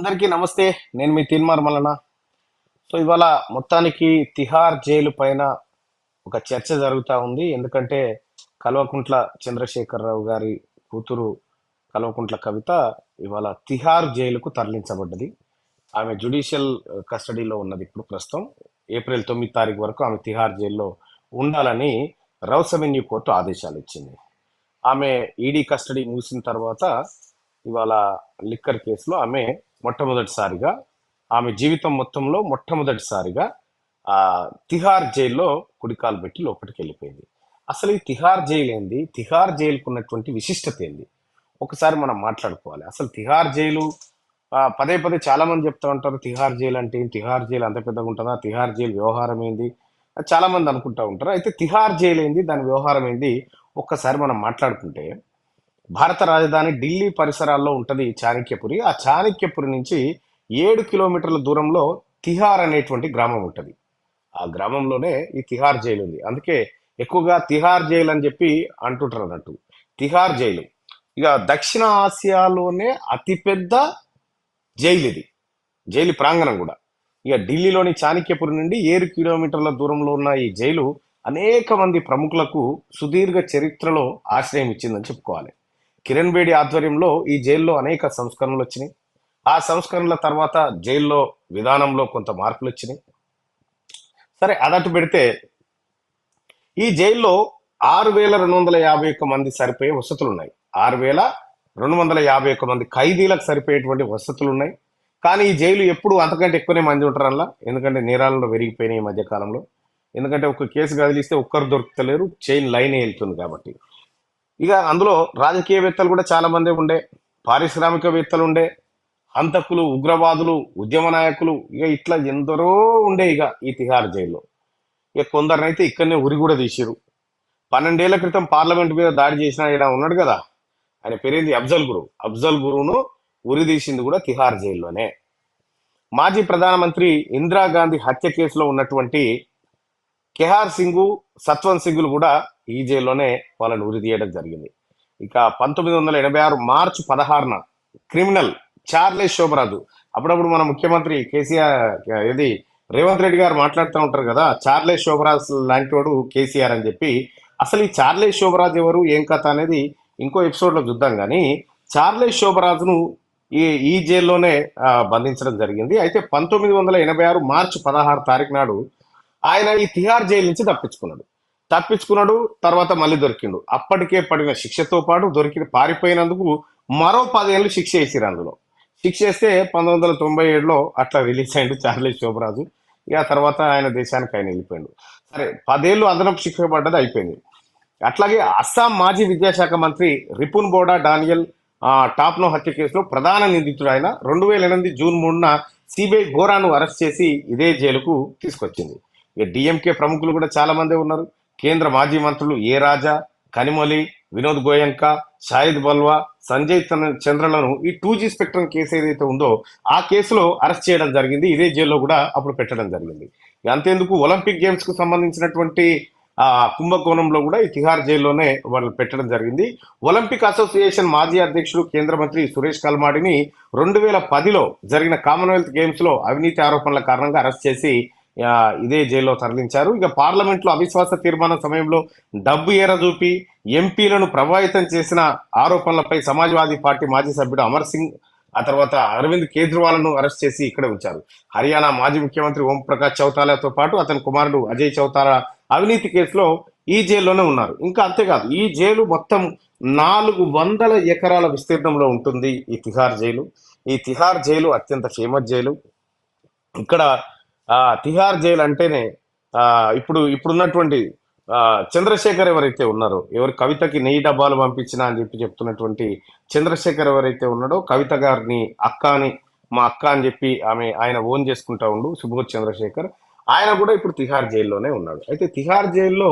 అందరికీ నమస్తే. నేను మీ తీన్మార్ మల్లన. సో ఇవాళ మొత్తానికి తిహార్ జైలు పైన ఒక చర్చ జరుగుతా ఉంది. ఎందుకంటే కల్వకుంట్ల చంద్రశేఖరరావు గారి కూతురు కల్వకుంట్ల కవిత ఇవాళ తిహార్ జైలుకు తరలించబడ్డది. ఆమె జ్యుడిషియల్ కస్టడీలో ఉన్నది. ఇప్పుడు ప్రస్తుతం ఏప్రిల్ 9 తారీఖు వరకు ఆమె తిహార్ జైల్లో ఉండాలని రౌస్ అవెన్యూ కోర్టు ఆదేశాలు ఇచ్చింది. ఆమె ఈడీ కస్టడీ ముగిసిన తర్వాత ఇవాళ లిక్కర్ కేసులో ఆమె మొట్టమొదటిసారిగా ఆమె జీవితం మొత్తంలో మొట్టమొదటిసారిగా ఆ తిహార్ జైల్లో కుడికాలు పెట్టి లోపలికి వెళ్ళిపోయింది. అసలు ఈ తిహార్ జైలు ఏంది, తిహార్ జైలుకు ఉన్నటువంటి విశిష్టత ఏంది ఒకసారి మనం మాట్లాడుకోవాలి. అసలు తిహార్ జైలు పదే పదే చాలా మంది చెప్తా ఉంటారు, తిహార్ జైలు అంటే ఏంటి, తిహార్ జైలు అంత పెద్దగా ఉంటుందా, తిహార్ జైలు వ్యవహారం ఏంది అని చాలా మంది అనుకుంటా ఉంటారు. అయితే తిహార్ జైలు ఏంది, దాని వ్యవహారం ఏంది ఒక్కసారి మనం మాట్లాడుకుంటే, భారత రాజధాని ఢిల్లీ పరిసరాల్లో ఉంటది చాణక్యపురి. ఆ చాణక్యపురి నుంచి 7 కిలోమీటర్ల దూరంలో తిహార్ అనేటువంటి గ్రామం ఉంటది. ఆ గ్రామంలోనే ఈ తిహార్ జైలు ఉంది. అందుకే ఎక్కువగా తిహార్ జైలు అని చెప్పి అంటుంటారు అన్నట్టు. తిహార్ జైలు ఇక దక్షిణ ఆసియాలోనే అతిపెద్ద జైలు ఇది, జైలు ప్రాంగణం కూడా. ఇక ఢిల్లీలోని చాణక్యపురి నుండి 7 కిలోమీటర్ల దూరంలో ఉన్న ఈ జైలు అనేక మంది ప్రముఖులకు సుదీర్ఘ చరిత్రలో ఆశ్రయం ఇచ్చిందని చెప్పుకోవాలి. కిరణ్ బేడి ఆధ్వర్యంలో ఈ జైల్లో అనేక సంస్కరణలు వచ్చినాయి. ఆ సంస్కరణల తర్వాత జైల్లో విధానంలో కొంత మార్పులు వచ్చినాయి. సరే, అదట్టు పెడితే ఈ జైల్లో 6,251 మంది సరిపోయే వసతులు ఉన్నాయి. 6,251 మంది ఖైదీలకు సరిపోయేటువంటి వసతులు ఉన్నాయి. కానీ ఈ జైలు ఎప్పుడు అంతకంటే ఎక్కువనే మంది ఉంటారల్లా, ఎందుకంటే నేరాలలో పెరిగిపోయినాయి ఈ మధ్య కాలంలో. ఎందుకంటే ఒక కేసు కదిలిస్తే ఒక్కరు దొరుకుతలేరు, చైన్ లైనే వెళ్తుంది కాబట్టి. ఇక అందులో రాజకీయవేత్తలు కూడా చాలా మంది ఉండే, పారిశ్రామికవేత్తలు ఉండే, హంతకులు, ఉగ్రవాదులు, ఉద్యమ నాయకులు, ఇక ఇట్లా ఎందరో ఉండే ఇక ఈ తిహార్ జైల్లో. ఇక కొందరినైతే ఇక్కడనే ఉరి కూడా తీసిరు. 12 ఏళ్ల క్రితం పార్లమెంట్ మీద దాడి చేసిన ఆయన ఉన్నాడు కదా, ఆయన పేరేంది, అఫ్జల్ గురు. అఫ్జల్ గురువును ఉరి తీసింది కూడా తిహార్ జైల్లోనే. మాజీ ప్రధానమంత్రి ఇందిరాగాంధీ హత్య కేసులో ఉన్నటువంటి కెహార్ సింగ్, సత్వంత్ సింగ్లు కూడా ఈ జైల్లోనే వాళ్ళని ఉరి తీయడం జరిగింది. ఇక 1986 మార్చి 16న క్రిమినల్ చార్లెస్ శోభరాజు, అప్పుడప్పుడు మన ముఖ్యమంత్రి కేసీఆర్ ఇది రేవంత్ రెడ్డి గారు మాట్లాడుతూ ఉంటారు కదా, చార్లెస్ శోభరాజ్ లాంటి వాడు కేసీఆర్ అని చెప్పి. అసలు ఈ చార్లెస్ శోభరాజ్ ఎవరు, ఏం కథ అనేది ఇంకో ఎపిసోడ్లో చూద్దాం. కానీ చార్లెస్ శోభరాజును ఈ జైల్లోనే బంధించడం జరిగింది. అయితే 1986 మార్చి 16 తారీఖు నాడు ఆయన ఈ తిహార్ జైలు నుంచి తప్పించుకున్నాడు. తర్వాత మళ్ళీ దొరికిండు. అప్పటికే పడిన శిక్షతో పాటు పారిపోయినందుకు మరో 10 ఏళ్ళు శిక్ష వేసిరు. అందులో శిక్ష వేస్తే 1997లో అట్లా రిలీజ్ అయ్యిండు చార్లెస్ శోభరాజు. ఇక తర్వాత ఆయన దేశానికి ఆయన వెళ్ళిపోయిండు. సరే, 10 ఏళ్ళు అదనపు శిక్ష పడ్డది, అయిపోయింది. అట్లాగే అస్సాం మాజీ విద్యాశాఖ మంత్రి రిపున్ బోడా డానియల్ టాప్నో హత్య కేసులో ప్రధాన నిందితుడు ఆయన 2008 జూన్ 3న సిబిఐ బోరాను అరెస్ట్ చేసి ఇదే జైలుకు తీసుకొచ్చింది. ఇక డిఎంకే ప్రముఖులు కూడా చాలా మంది ఉన్నారు. కేంద్ర మాజీ మంత్రులు ఏ రాజా, కనిమొలి, వినోద్ గోయంకా, షాహిద్ బల్వా, సంజయ్ చంద్రలను ఈ 2G స్పెక్ట్రమ్ కేసు ఏదైతే ఉందో ఆ కేసులో అరెస్ట్ చేయడం జరిగింది. ఇదే జైల్లో కూడా అప్పుడు పెట్టడం జరిగింది. అంతేందుకు ఒలింపిక్ గేమ్స్ కు సంబంధించినటువంటి కుంభకోణంలో కూడా ఈ తిహార్ జైల్లోనే వాళ్ళు పెట్టడం జరిగింది. ఒలింపిక్ అసోసియేషన్ మాజీ అధ్యక్షుడు కేంద్ర మంత్రి సురేష్ కల్మాడిని 2010లో జరిగిన కామన్వెల్త్ గేమ్స్ లో అవినీతి ఆరోపణల కారణంగా అరెస్ట్ చేసి ఇదే జైల్లో తరలించారు. ఇక పార్లమెంట్ లో అవిశ్వాస తీర్మానం సమయంలో డబ్బు ఎరచూపి ఎంపీలను ప్రభావితం చేసిన ఆరోపణలపై సమాజ్వాదీ పార్టీ మాజీ సభ్యుడు అమర్ సింగ్, ఆ తర్వాత అరవింద్ కేజ్రీవాల్ను అరెస్ట్ చేసి ఇక్కడే ఉంచారు. హర్యానా మాజీ ముఖ్యమంత్రి ఓం ప్రకాష్ చౌతాలాతో పాటు అతని కుమారుడు అజయ్ చౌతాలా అవినీతి కేసులో ఈ జైల్లోనే ఉన్నారు. ఇంకా అంతేకాదు, ఈ జైలు మొత్తం 400 ఎకరాల విస్తీర్ణంలో ఉంటుంది ఈ తిహార్ జైలు. ఈ తిహార్ జైలు అత్యంత ఫేమస్ జైలు. ఇక్కడ తిహార్ జైలు అంటేనే ఇప్పుడున్నటువంటి చంద్రశేఖర్ ఎవరైతే ఉన్నారో, ఎవరు కవితకి 1000 డబ్బాలు పంపించినా అని చెప్పి చెప్తున్నటువంటి చంద్రశేఖర్ ఎవరైతే ఉన్నాడో, కవిత గారిని మా అక్క అని చెప్పి ఆయన ఓన్ చేసుకుంటా ఉండు సుబోధ్ చంద్రశేఖర్, ఆయన కూడా ఇప్పుడు తిహార్ జైల్లోనే ఉన్నాడు. అయితే తిహార్ జైల్లో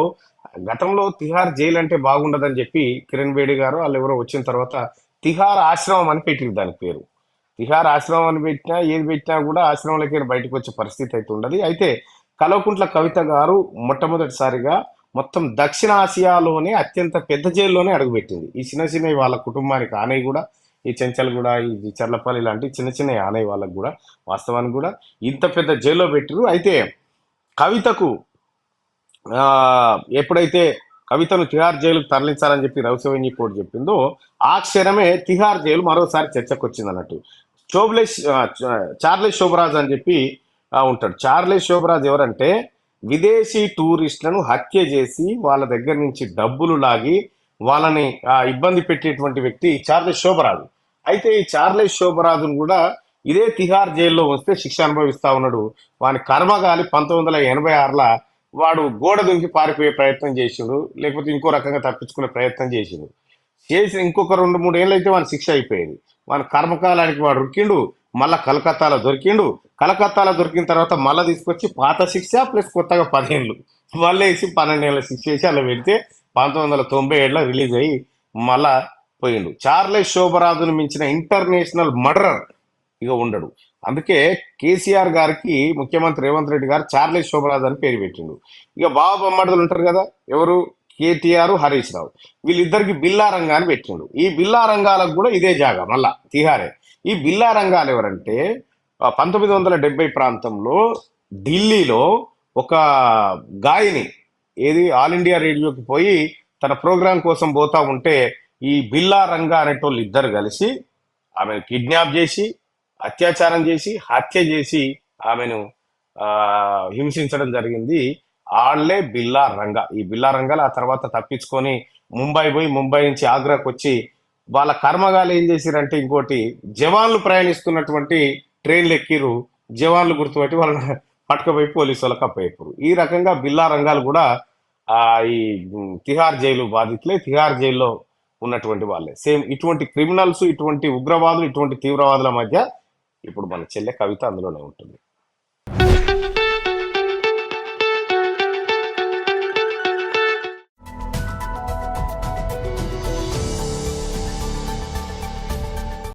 గతంలో తిహార్ జైలు అంటే బాగుండదని చెప్పి కిరణ్ బేడి గారు వాళ్ళు ఎవరో వచ్చిన తర్వాత తిహార్ ఆశ్రమం అని పెట్టింది దాని పేరు. తిహార్ ఆశ్రమం అని పెట్టినా ఏది పెట్టినా కూడా ఆశ్రమంలోకి బయటకు వచ్చే పరిస్థితి అయితే ఉండదు. అయితే కల్వకుంట్ల కవిత గారు మొట్టమొదటిసారిగా మొత్తం దక్షిణ ఆసియాలోనే అత్యంత పెద్ద జైల్లోనే అడుగుపెట్టింది. ఈ చిన్న వాళ్ళ కుటుంబానికి ఆనయ్య కూడా ఈ చెంచల్గూడ, ఈ చర్లపల్లి లాంటి చిన్న చిన్న ఆనయ్య వాళ్ళకు కూడా వాస్తవానికి కూడా ఇంత పెద్ద జైల్లో పెట్టిరు. అయితే కవితకు ఆ, ఎప్పుడైతే కవితను తిహార్ జైలుకు తరలించాలని చెప్పి రౌసవెన్యూ కోర్టు చెప్పిందో ఆ క్షణమే తిహార్ జైలు మరోసారి చర్చకు వచ్చింది అన్నట్టు. చార్లెస్ శోభరాజ్ అని చెప్పి ఉంటాడు. చార్లెస్ శోభరాజ్ ఎవరంటే విదేశీ టూరిస్టులను హత్య చేసి వాళ్ళ దగ్గర నుంచి డబ్బులు లాగి వాళ్ళని ఇబ్బంది పెట్టేటువంటి వ్యక్తి చార్లెస్ శోభరాజు. అయితే ఈ చార్లెస్ శోభరాజును కూడా ఇదే తిహార్ జైల్లో వస్తే శిక్ష అనుభవిస్తా ఉన్నాడు. వాని కర్మగాలి 1986ల వాడు గోడ దుంకి పారిపోయే ప్రయత్నం చేసిండు, లేకపోతే ఇంకో రకంగా తప్పించుకునే ప్రయత్నం చేసిండు. చేసి ఇంకొక 2-3 ఏళ్ళు అయితే వాని శిక్ష అయిపోయేది. వాని కర్మకాలానికి వాడు రుక్కిండు, మళ్ళా కలకత్తాలో దొరికిండు. కలకత్తాలో దొరికిన తర్వాత మళ్ళీ తీసుకొచ్చి పాత శిక్ష ప్లస్ కొత్తగా 10 ఏళ్ళు మళ్ళీ వేసి 12 ఏళ్ళ శిక్ష వేసి అలా పెడితే 1997లో రిలీజ్ అయ్యి మళ్ళా పోయిండు. చార్లెస్ శోభరాజును మించిన ఇంటర్నేషనల్ మర్డరర్ ఇక ఉండడు. అందుకే కేసీఆర్ గారికి ముఖ్యమంత్రి రేవంత్ రెడ్డి గారు చార్లెస్ శోభరాజ్ అని పేరు పెట్టిండు. ఇక బాబు బొమ్మడులు ఉంటారు కదా, ఎవరు, కేటీఆర్, హరీష్ రావు, వీళ్ళిద్దరికి బిల్లా రంగా అని పెట్టిండు. ఈ బిల్లా రంగాలకు కూడా ఇదే జాగా మళ్ళా తిహారే. ఈ బిల్లా రంగాలు ఎవరంటే 1970 ప్రాంతంలో ఢిల్లీలో ఒక గాయని ఏది ఆల్ ఇండియా రేడియోకి పోయి తన ప్రోగ్రాం కోసం పోతా ఉంటే ఈ బిల్లా రంగా అనేటోళ్ళు ఇద్దరు కలిసి ఆమెను కిడ్నాప్ చేసి అత్యాచారం చేసి హత్య చేసి ఆమెను ఆ హింసించడం జరిగింది. ఆళ్లే బిల్లా రంగా. ఈ బిల్లా రంగాలు ఆ తర్వాత తప్పించుకొని ముంబై పోయి ముంబై నుంచి ఆగ్రాకు వచ్చి వాళ్ళ కర్మగాలు ఏం చేసిరంటే ఇంకోటి జవాన్లు ప్రయాణిస్తున్నటువంటి ట్రైన్లు ఎక్కిరు, జవాన్లు గుర్తుపెట్టి వాళ్ళని పట్టుకుపోయి పోలీసు వాళ్ళకి అప్పయ్యారు. ఈ రకంగా బిల్లా రంగాలు కూడా ఆ ఈ తిహార్ జైలు బాధితులే, తిహార్ జైల్లో ఉన్నటువంటి వాళ్ళే. సేమ్ ఇటువంటి క్రిమినల్స్, ఇటువంటి ఉగ్రవాదులు, ఇటువంటి తీవ్రవాదుల మధ్య ఇప్పుడు మన చెల్లె కవిత అందులోనే ఉంటుంది.